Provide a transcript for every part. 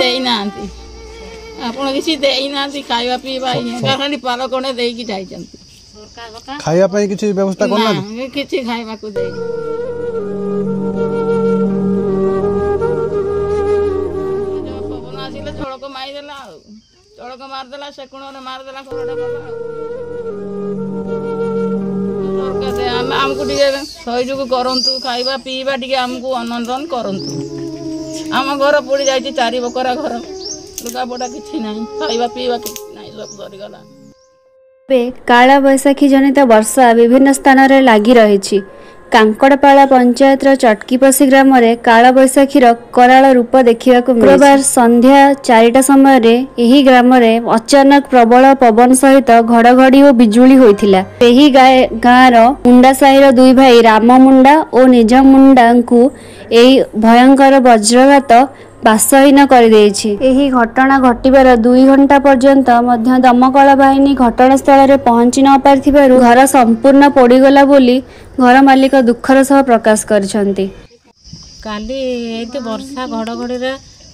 देना आपण किसी देना खाଇବା ପିଇବା ଖାଲି ପାଲ କୋଣେ ଦେଇକି ଯାଇଛନ୍ତି ଖାଇବା ପାଇଁ କିଛି ବ୍ୟବସ୍ଥା କରୁନାହାନ୍ତି କିଛି ଖାଇବାକୁ ଦେଇ ପବନ ଆସିଲେ ଚଳକ ମାରିଦେଲା ଆଉ ଚଳକ ମାରିଦେଲା ସେ କୋଣରେ ମାରିଦେଲା କୋଣଟା ଗଲା ଆଉ ଆମକୁ ଟିକେ ସହଯୋଗ କରନ୍ତୁ ଖାଇବା ପିଇବା ଟିକେ ଆମକୁ ଅନୁଦାନ କରନ୍ତୁ ଆମ ଘର ପୋଡ଼ି ଯାଇଛି 4 ବଖରା ଘର ଲୁଗାପଟା କିଛି ନାହିଁ ଖାଇବା ପିଇବା କିଛି ନାହିଁ ସବୁ ସରିଗଲା। काला बैशाखी जनित वर्षा विभिन्न स्थान में लगी रही कांकड़पाड़ा पंचायत चटकीपसी ग्राम में काला बैशाखीर कराल रूप देखा शुक्रवार संध्या 4टा समय यही ग्राम में अचानक प्रबल पवन सहित घड़घड़ी और बिजुली होता गाँव मुंडा साहिर 2 भाई राम मुंडा और निजाम मुंडा को यही भयंकर वज्रघात बासहीन कर घटना घटवर 2 घंटा पर्यंत दमकल बाहिनी घटनास्थल में पहुंची न पारि घर संपूर्ण पोड़गला बोली घर मालिक दुखर सह प्रकाश करछंती। काली वर्षा घड़घड़ी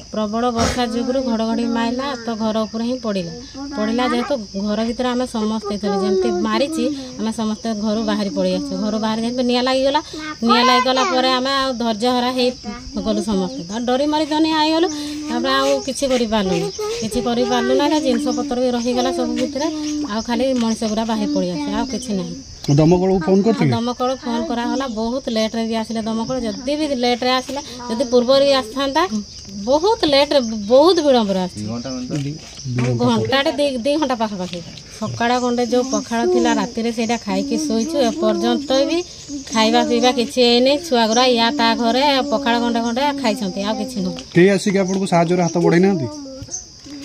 प्रबल वर्षा जुगुरु घड़घड़ी माइला तो घर उपर ही पड़ा जेहेतु घर भर आम समस्ते जमी मारी आम समस्त घर बाहरी पड़ी आस घर बाहर जेहेतु निआ लगिगला आम धैर्य हरा गलु समस्ते डरी मरी जनी आईगलु किसी पार्लुना जिनस पतर भी रहीगला सब भितर आ खाली मनीष गुरा बाहर पड़ी आसे आ कि ना दमकल फोन कराला बहुत लेट्रे भी आसिले दमकल जदि भी लेट्रे आसिला जदि पूर्व आसता बहुत लेट्रे बहुत विलम्बर घंटाटे 2 घंटा पाखापाखि सकाळ खंडे जो पखाड़ थिला राति से खाई शोचु एपर्यंत भी खाଇବା पीवा किसी नहीं छुआ गुरा या ता घरे पखाड़ खंडे खंडे खाई आ कि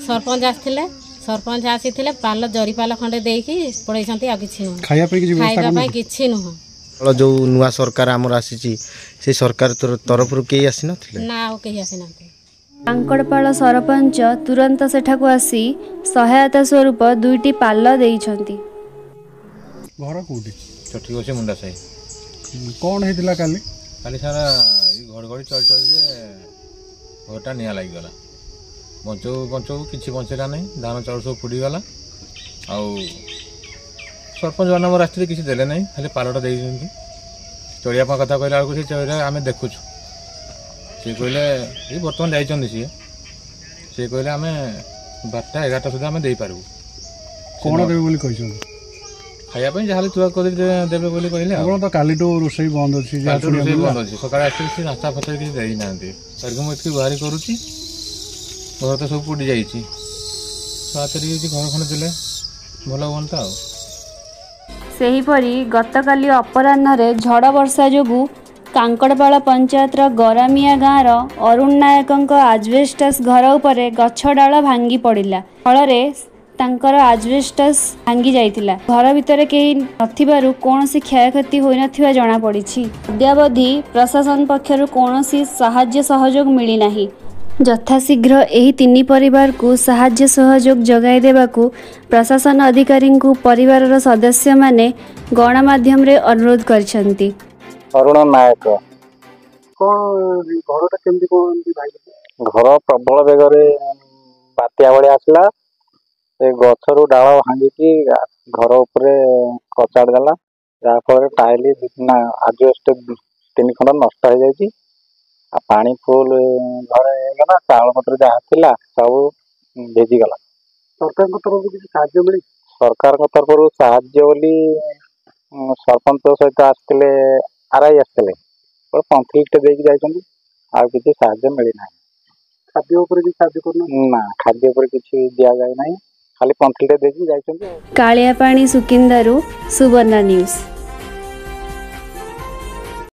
सरपंच आसते सरपंच आसी पाल जरी पाल खंडे देकी पड़े खाଇବା किसी नुह जो नुआ सरकार आमर आसी से सरकार तरफ कई आसी ना कहीं आसी ना कांकड़पाड़ सरपंच तुरंत सेठाକୁ आसी सहायता स्वरूप 2टी पाल देइछंती। घर कोठी चठी होसे मुंडा साई कोन हेतिला काली सारा घड़घड़ी चल चल जे घरटा निया लागि गला बंचो किसी बंचेला नहीं धान चाउल सब फुटीगला आउ सरपंच मान रास्ते किसी देले नहीं खाली पालटा दे चलिया कथा कहला से चलिया आम देखुचु सी कहले ये बर्तमान जाइए सी कहले आम 12टा 11टा सुधा आम दे पारू कौन देवे खायापी जहाँ चुआ कर देवे कहले तो काली रोषे बंद अच्छी रोषे बंद अच्छी सकाल आस नास्ता फस्ता किसी देना सर मुझे गुहारी करुच्ची घर तो सब पोड़ी जाइए घर खंड देले भल हाँ सेहीपरि गतकाली अपराह्न झड़ वर्षा जोगु कांकड़पाड़ पंचायत गरामिया गाँवर अरुण नायक आजबेस्टस घर उपरे गछ डाल भांगी पड़ा फल तांकर आजबेस्टस भांगी जाइतिला घर भितर केही नथिबारु कोनोसी क्षयक्षति होई नथिबा जणा पड़िछि। अद्यावधि प्रशासन पक्षरु कोनोसी सहाय्य सहयोग मिली नाही। यथाशीघ्र एही 3 परिवार को सहाय्य सहयोग जगाई देबाकू प्रशासन अधिकारी को परिवार सदस्य माने गणमाध्यम रे अनुरोध करछंती। अरुण नायक घर प्रबल बेगरे बात्या भाई आसला गचर डाल भांगी घर उपरे कचाड़ देला जहाँफल टाइल आजबेस्ट 3 खंड नष्ट हो जाए पानी फुल घर गला चाउल पत्र जहाँ थिला सब भेजिगला। सरकार तरफ किसी साहाय्य मिली सरकार तरफ साहाय्य बोली सरपंच सहित आसते आरआई आसते पंथलिस्ट देकी जाइछंती आ किसी साहाय्य मिली ना खाद्य ऊपर भी साहाय्य करना ना खाद्य ऊपर किसी दिया जाए ना खाली पंथलिस्ट देकी जाइछंती। कालियापाणी सुकिंदारू सुवर्णा न्यूज।